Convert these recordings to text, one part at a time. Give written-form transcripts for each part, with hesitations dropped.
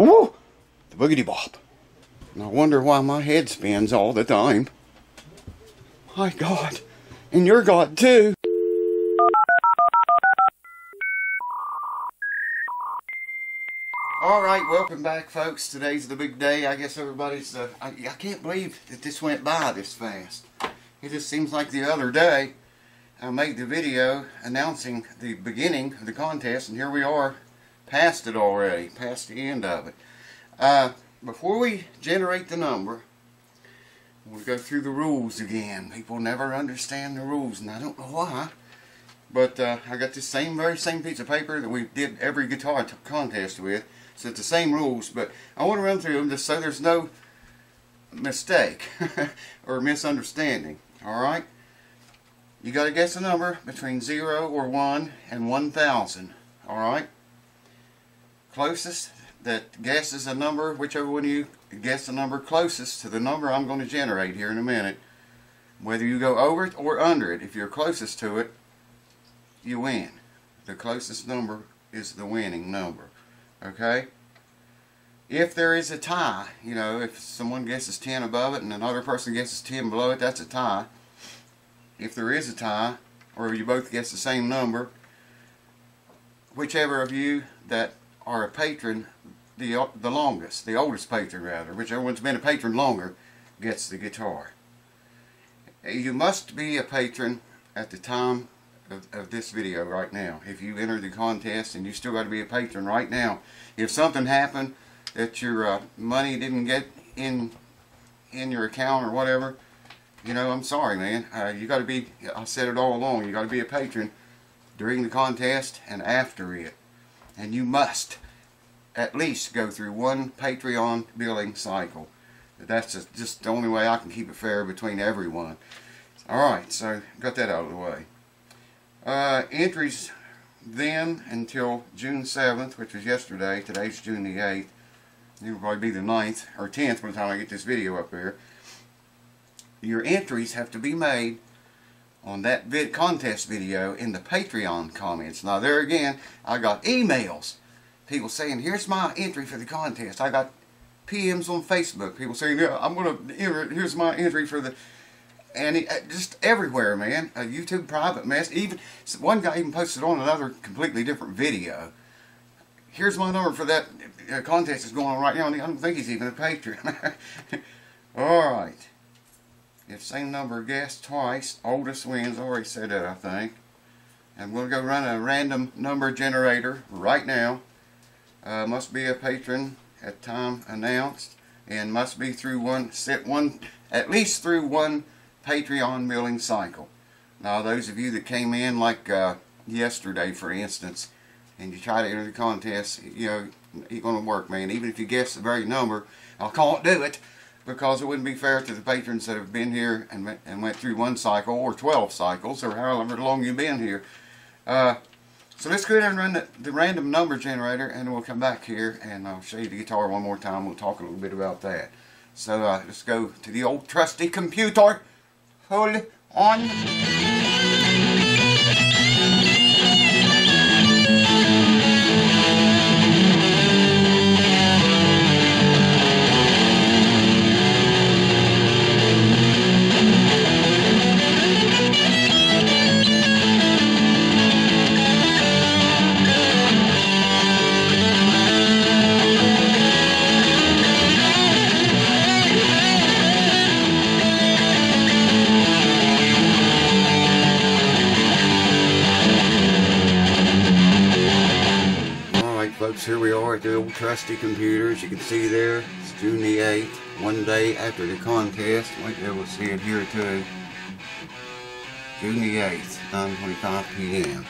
Woo! The boogity bop. And I wonder why my head spins all the time. My God. And your God too. Alright, welcome back folks. Today's the big day. I guess everybody's... I can't believe that this went by this fast. It just seems like the other day I made the video announcing the beginning of the contest, and here we are past it already, past the end of it. Before we generate the number, we'll go through the rules again. People never understand the rules, and I don't know why. But I got this very same piece of paper that we did every guitar contest with. So it's the same rules, but I want to run through them just so there's no mistake or misunderstanding. Alright? You got to guess a number between 0 or 1 and 1,000. Alright? Closest that guesses a number, whichever one of you guess the number closest to the number I'm going to generate here in a minute, whether you go over it or under it, if you're closest to it, you win. The closest number is the winning number. Okay? If there is a tie, you know, if someone guesses 10 above it and another person guesses 10 below it, that's a tie. If there is a tie, or you both guess the same number, whichever of you that are a patron the longest, the oldest patron rather, whichever one's been a patron longer, gets the guitar. You must be a patron at the time of this video right now. If you enter the contest, and you still got to be a patron right now. If something happened that your money didn't get in your account or whatever, you know, I'm sorry, man. You got to be, I said it all along, you got to be a patron during the contest and after it. And you must at least go through one Patreon billing cycle. That's just the only way I can keep it fair between everyone. Alright, so got that out of the way. Entries then until June 7th, which was yesterday. Today's June the 8th. It'll probably be the 9th or 10th by the time I get this video up there. Your entries have to be made on that contest video in the Patreon comments. Now there again, I got emails. People saying, here's my entry for the contest. I got PMs on Facebook. People saying, yeah, I'm going to enter, here's my entry for the... And just everywhere, man. A YouTube private mess. Even one guy even posted on another completely different video. Here's my number for that contest that's going on right now. And I don't think he's even a patron. Alright. If same number guessed twice, oldest wins. I already said that, I think. And we'll go run a random number generator right now. Must be a patron at time announced. And must be through at least through one Patreon billing cycle. Now those of you that came in like yesterday for instance, and you try to enter the contest, you know, it's going to work, man. Even if you guess the very number, I can't do it because it wouldn't be fair to the patrons that have been here and went through one cycle or 12 cycles or however long you've been here. So let's go ahead and run the random number generator, and we'll come back here and I'll show you the guitar one more time. We'll talk a little bit about that. So let's go to the old trusty computer. Hold on. Folks, here we are at the old trusty computer. As you can see there, it's June the 8th, one day after the contest. You might be able to see it here too. June the 8th, 9:25 p.m.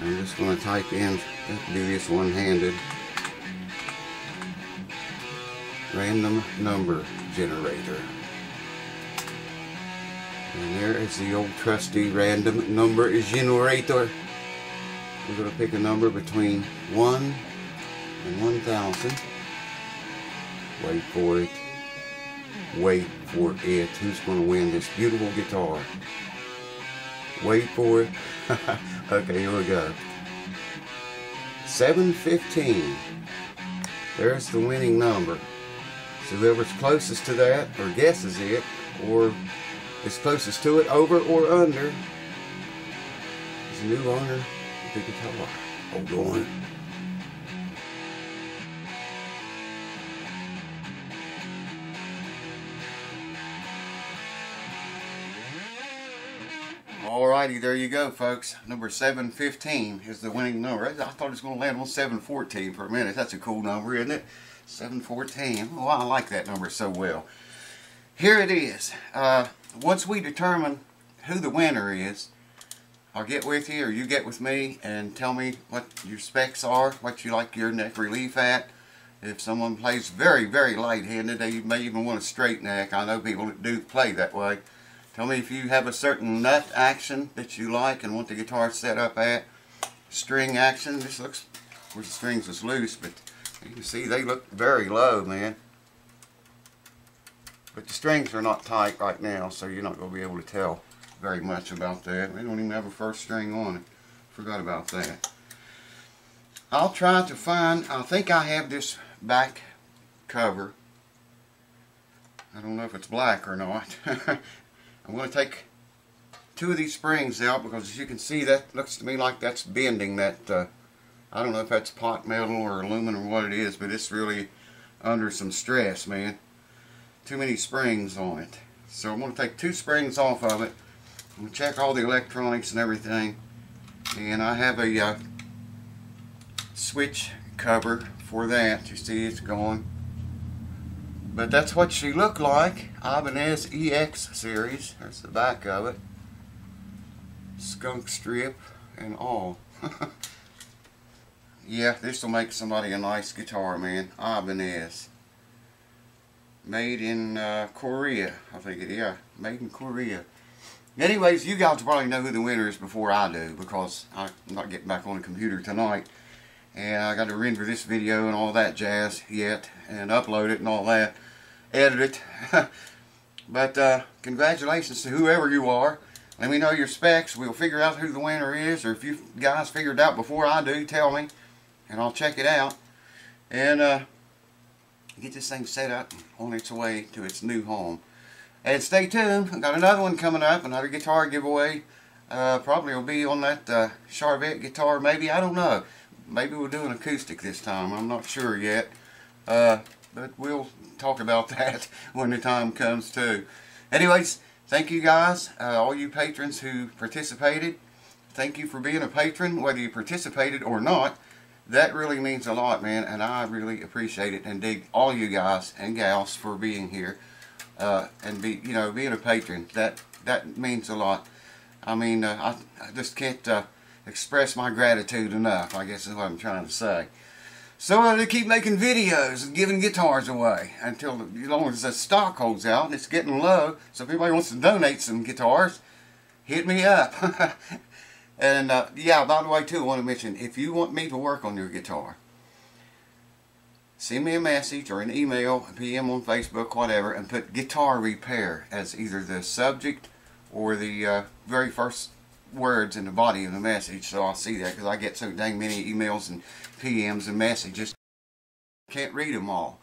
I'm just going to type in, do this one-handed. Random number generator. And there is the old trusty random number generator. We're going to pick a number between 1 and 1,000. Wait for it. Wait for it. Who's going to win this beautiful guitar? Wait for it. Okay, here we go. 715. There's the winning number. So whoever's closest to that, or guesses it, or is closest to it, over or under, is the new owner of the guitar. Hold on. Alrighty, there you go, folks. Number 715 is the winning number. I thought it was going to land on 714 for a minute. That's a cool number, isn't it? 714. Oh, I like that number so well. Here it is. Once we determine who the winner is, I'll get with you, or you get with me, and tell me what your specs are, what you like your neck relief at. If someone plays very, very light-handed, they may even want a straight neck. I know people that do play that way. Tell me if you have a certain nut action that you like and want the guitar set up at. String action. This looks, of course the strings is loose, but you can see they look very low, man. But the strings are not tight right now, so you're not going to be able to tell very much about that. They don't even have a first string on it. Forgot about that. I'll try to find, I think I have this back cover. I don't know if it's black or not. I'm going to take two of these springs out because, as you can see, that looks to me like that's bending. That I don't know if that's pot metal or aluminum or what it is, but it's really under some stress, man. Too many springs on it. So I'm going to take two springs off of it. I'm going to check all the electronics and everything. And I have a switch cover for that. You see it's gone. But that's what she looked like. Ibanez EX series. That's the back of it. Skunk strip and all. Yeah, this will make somebody a nice guitar, man. Ibanez. Made in Korea, I think it is. Yeah, made in Korea. Anyways, you guys probably know who the winner is before I do, because I'm not getting back on the computer tonight. And I got to render this video and all that jazz yet, and upload it and all that. Edit it. But congratulations to whoever you are. Let me know your specs. We'll figure out who the winner is, or if you guys figured it out before I do, tell me, and I'll check it out. And get this thing set up on its way to its new home. And stay tuned. I've got another one coming up, another guitar giveaway. Probably will be on that Schartiger guitar, maybe. I don't know. Maybe we'll do an acoustic this time. I'm not sure yet. But we'll talk about that when the time comes too. Anyways, thank you guys, all you patrons who participated. Thank you for being a patron, whether you participated or not. That really means a lot, man, and I really appreciate it and dig all you guys and gals for being here and being a patron. That means a lot. I mean, I just can't express my gratitude enough, I guess is what I'm trying to say. So I'm going to keep making videos and giving guitars away until, as long as the stock holds out and it's getting low. So if anybody wants to donate some guitars, hit me up. And yeah, by the way too, I want to mention, if you want me to work on your guitar, send me a message or an email, a PM on Facebook, whatever, and put guitar repair as either the subject or the very first words in the body of the message, so I'll see that, because I get so dang many emails and PMs and messages. Can't read them all.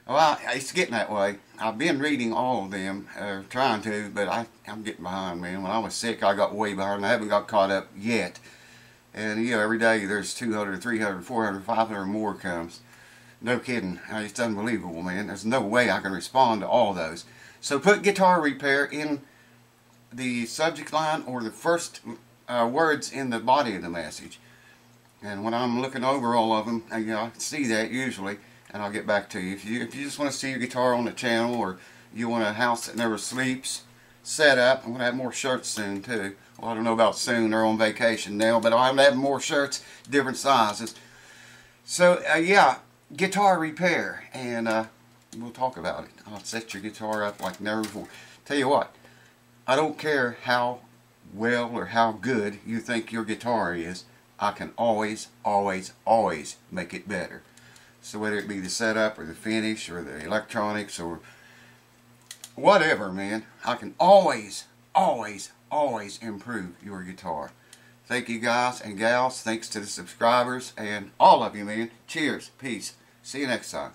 Well, it's getting that way. I've been reading all of them, trying to, but I'm getting behind, man. When I was sick, I got way behind. I haven't got caught up yet. And, every day there's 200, 300, 400, 500 more comes. No kidding. It's unbelievable, man. There's no way I can respond to all those. So put guitar repair in the subject line or the first words in the body of the message. And when I'm looking over all of them, I see that usually, and I'll get back to you. If you just want to see your guitar on the channel, or you want a house that never sleeps set up, I'm going to have more shirts soon too. Well, I don't know about soon, they're on vacation now, but I'm having more shirts, different sizes. So yeah, guitar repair, and we'll talk about it. I'll set your guitar up like never before. Tell you what, I don't care how well or how good you think your guitar is, I can always, always, always make it better. So whether it be the setup or the finish or the electronics or whatever, man, I can always, always, always improve your guitar. Thank you guys and gals. Thanks to the subscribers and all of you, man. Cheers. Peace. See you next time.